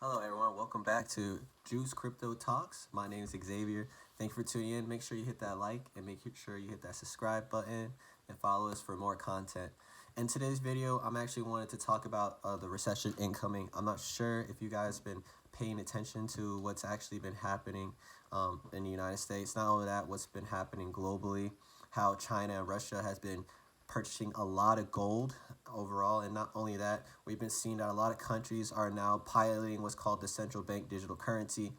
Hello, everyone. Welcome back to Juice Crypto Talks. My name is Xavier. Thank you for tuning in. Make sure you hit that like and make sure you hit that subscribe button and follow us for more content. In today's video, I'm actually wanted to talk about the recession incoming. I'm not sure if you guys been paying attention to what's actually been happening in the United States. Not only that, what's been happening globally, how China and Russia has been purchasing a lot of gold overall. And not only that, we've been seeing that a lot of countries are now piloting what's called the central bank digital currency.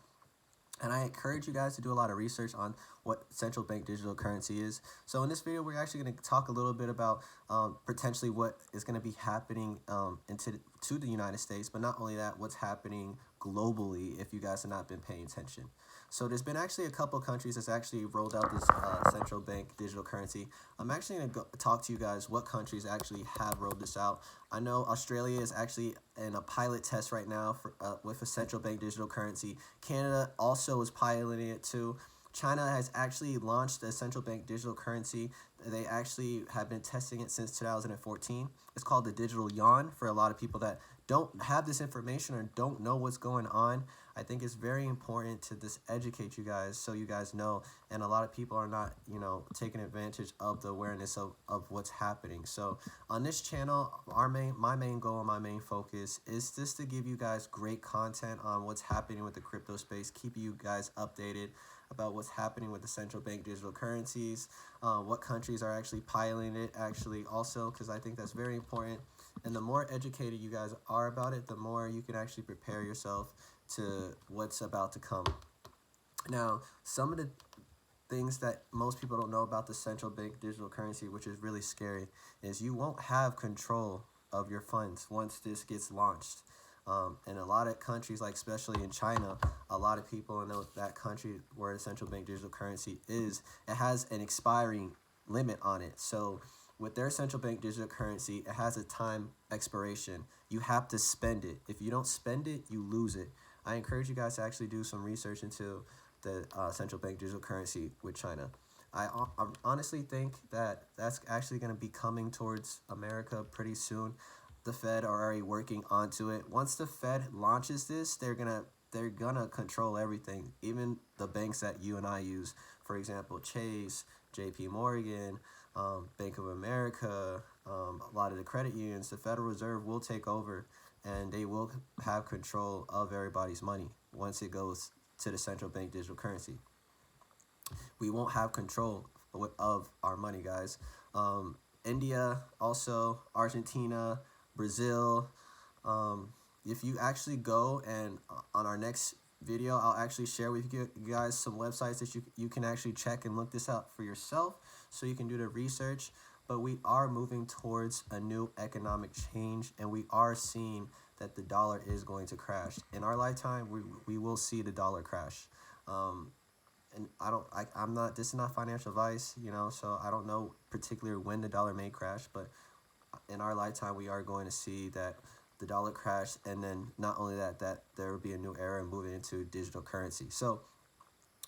And I encourage you guys to do a lot of research on what central bank digital currency is. So in this video, we're actually going to talk a little bit about potentially what is going to be happening to the United States, but not only that, what's happening globally if you guys have not been paying attention. So there's been actually a couple of countries that's actually rolled out this central bank digital currency. I'm actually going to talk to you guys what countries actually have rolled this out. I know Australia is actually in a pilot test right now for, with a central bank digital currency. Canada also is piloting it too. China has actually launched a central bank digital currency. They actually have been testing it since 2014. It's called the digital yuan. For a lot of people that don't have this information or don't know what's going on, I think it's very important to just educate you guys so you guys know. And a lot of people are not, taking advantage of the awareness of what's happening. So on this channel, my main goal and my main focus is just to give you guys great content on what's happening with the crypto space, keep you guys updated about what's happening with the central bank digital currencies, what countries are actually piloting it actually also, because I think that's very important. And the more educated you guys are about it, the more you can actually prepare yourself to what's about to come. Now, some of the things that most people don't know about the central bank digital currency, which is really scary, is you won't have control of your funds once this gets launched. In a lot of countries, like especially in China, a lot of people know that country where the central bank digital currency is, it has an expiring limit on it. So with their central bank digital currency, it has a time expiration. You have to spend it. If you don't spend it, you lose it. I encourage you guys to actually do some research into the central bank digital currency with China. I honestly think that that's actually going to be coming towards America pretty soon. The Fed are already working onto it. Once the Fed launches this, they're gonna control everything, even the banks that you and I use. For example, Chase, J.P. Morgan, Bank of America, a lot of the credit unions. The Federal Reserve will take over, and they will have control of everybody's money once it goes to the central bank digital currency. We won't have control of our money, guys. India, also Argentina, Brazil. If you actually go and on our next video, I'll actually share with you guys some websites that you can actually check and look this out for yourself so you can do the research. But we are moving towards a new economic change, and we are seeing that the dollar is going to crash. In our lifetime, we will see the dollar crash. And I'm not, this is not financial advice, so I don't know particularly when the dollar may crash, but in our lifetime, we are going to see that the dollar crash, and then not only that there will be a new era moving into digital currency. So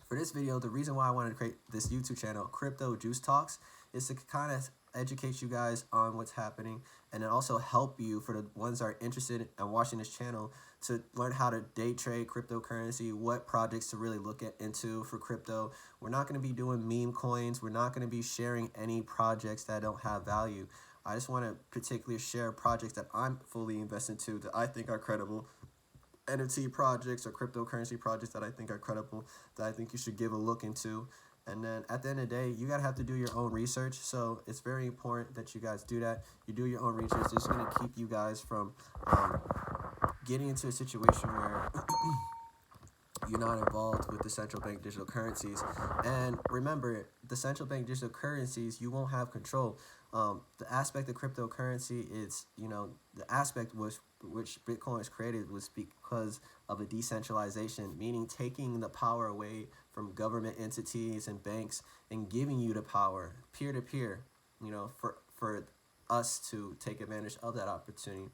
for this video, the reason why I wanted to create this YouTube channel, Crypto Juice Talks, is to kind of educate you guys on what's happening, and then also help you, for the ones that are interested in watching this channel, to learn how to day trade cryptocurrency, what projects to really look into for crypto. We're not going to be doing meme coins. We're not going to be sharing any projects that don't have value. I just want to particularly share projects that I'm fully invested into that I think are credible. NFT projects or cryptocurrency projects that I think are credible, that I think you should give a look into. And then at the end of the day, you gotta have to do your own research. So it's very important that you guys do that. You do your own research. It's gonna keep you guys from getting into a situation where you're not involved with the central bank digital currencies. And remember, the central bank digital currencies, you won't have control. The aspect of cryptocurrency is, the aspect which Bitcoin was created was because of a decentralization, meaning taking the power away from government entities and banks and giving you the power peer-to-peer, for us to take advantage of that opportunity.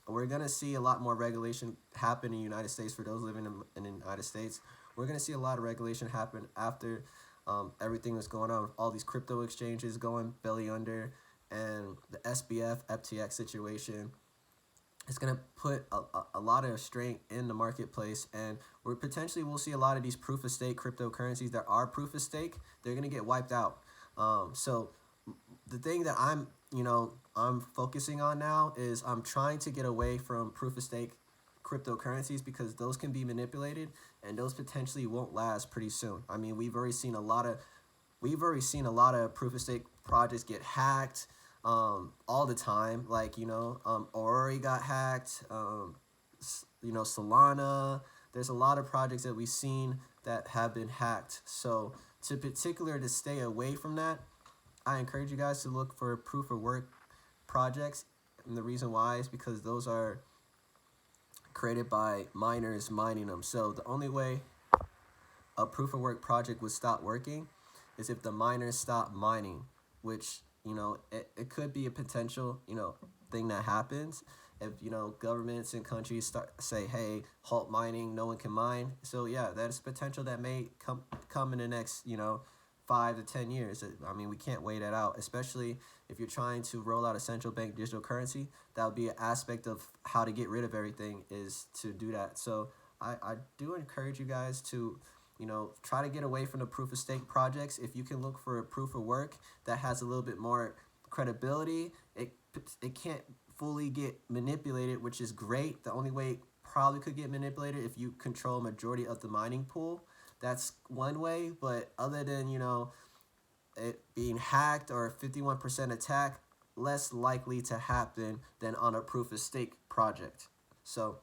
We're going to see a lot more regulation happen in the United States. For those living in the United States, we're going to see a lot of regulation happen after everything that's going on with all these crypto exchanges going belly under, and the SBF FTX situation. it's going to put a lot of strength in the marketplace, and we're potentially we'll see a lot of these proof of stake cryptocurrencies that are proof of stake, they're going to get wiped out. So the thing that I'm focusing on now is I'm trying to get away from proof of stake cryptocurrencies because those can be manipulated and those potentially won't last pretty soon. I mean, we've already seen a lot of proof of stake projects get hacked all the time. Like, Ori got hacked, Solana. There's a lot of projects that we've seen that have been hacked. So to stay away from that, I encourage you guys to look for proof of work projects. And the reason why is because those are created by miners mining them. So the only way a proof of work project would stop working is if the miners stop mining, which, it could be a potential, thing that happens if, governments and countries say, hey, halt mining, no one can mine. So yeah, that's potential that may come in the next, 5 to 10 years. I mean, we can't wait that out, especially if you're trying to roll out a central bank digital currency. That would be an aspect of how to get rid of everything, is to do that. So I do encourage you guys to, try to get away from the proof of stake projects. If you can look for a proof of work that has a little bit more credibility, it can't fully get manipulated, which is great. The only way it probably could get manipulated if you control a majority of the mining pool. That's one way, but other than, it being hacked or 51% attack, less likely to happen than on a proof of stake project. So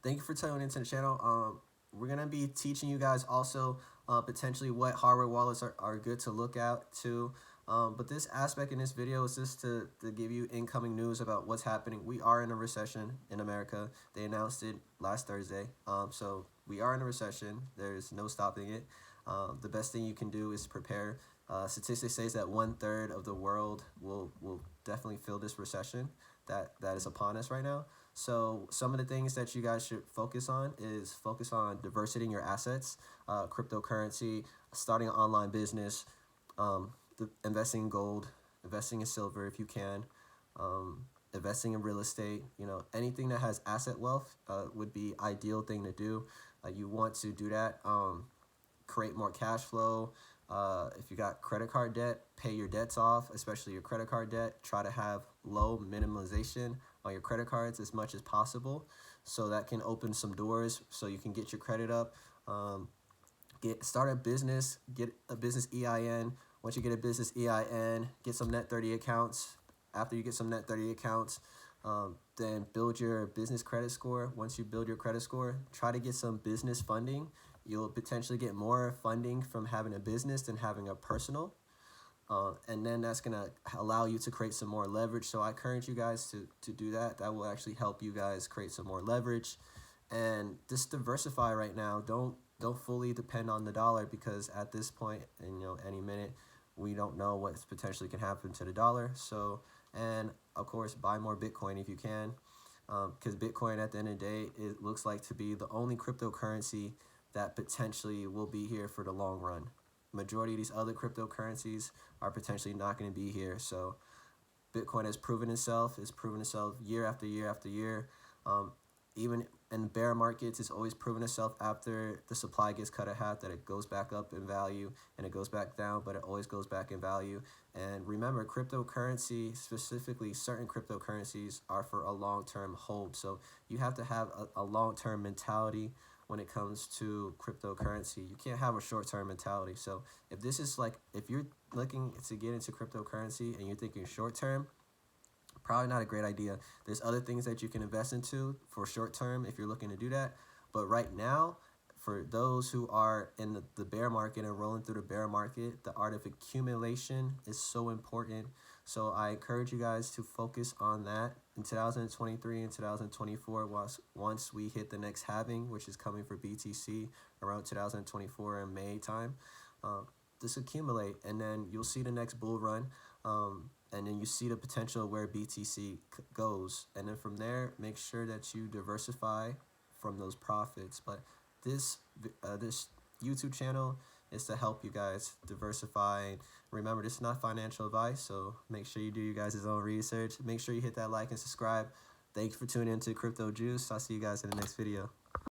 thank you for tuning into the channel. We're going to be teaching you guys also potentially what hardware wallets are good to look at too. But this aspect in this video is just to give you incoming news about what's happening. We are in a recession in America. They announced it last Thursday. So we are in a recession. There's no stopping it. The best thing you can do is prepare. Statistics says that 1/3 of the world will definitely feel this recession that is upon us right now. So some of the things that you guys should focus on is focus on diversity in your assets, cryptocurrency, starting an online business, investing in gold, investing in silver if you can, investing in real estate. Anything that has asset wealth would be ideal thing to do. You want to do that. Create more cash flow. If you got credit card debt, pay your debts off, especially your credit card debt. Try to have low minimalization on your credit cards as much as possible, so that can open some doors so you can get your credit up. Start a business, get a business EIN. Once you get a business EIN, get some net 30 accounts. After you get some net 30 accounts, then build your business credit score. Once you build your credit score, try to get some business funding. You'll potentially get more funding from having a business than having a personal. And then that's going to allow you to create some more leverage. So I encourage you guys to do that. That will actually help you guys create some more leverage. And just diversify right now. Don't fully depend on the dollar, because at this point, and any minute, we don't know what potentially can happen to the dollar. So, and of course, buy more Bitcoin if you can, because Bitcoin at the end of the day, it looks like to be the only cryptocurrency that potentially will be here for the long run. Majority of these other cryptocurrencies are potentially not going to be here. So Bitcoin has proven itself. It's proven itself year after year after year. Even in bear markets, it's always proven itself after the supply gets cut in half, that it goes back up in value and it goes back down, but it always goes back in value. And remember, cryptocurrency, specifically certain cryptocurrencies, are for a long-term hold. So you have to have a long-term mentality when it comes to cryptocurrency. You can't have a short-term mentality. So if you're looking to get into cryptocurrency and you're thinking short-term, probably not a great idea. There's other things that you can invest into for short-term if you're looking to do that. But right now, for those who are in the bear market and rolling through the bear market, the art of accumulation is so important. So I encourage you guys to focus on that in 2023 and 2024. Once we hit the next halving, which is coming for BTC around 2024 in May time, just accumulate, and then you'll see the next bull run, and then you see the potential where BTC goes, and then from there, make sure that you diversify from those profits. But this YouTube channel is to help you guys diversify. Remember, this is not financial advice, so make sure you do you guys' own research. Make sure you hit that like and subscribe. Thank you for tuning in to Crypto Juice. I'll see you guys in the next video.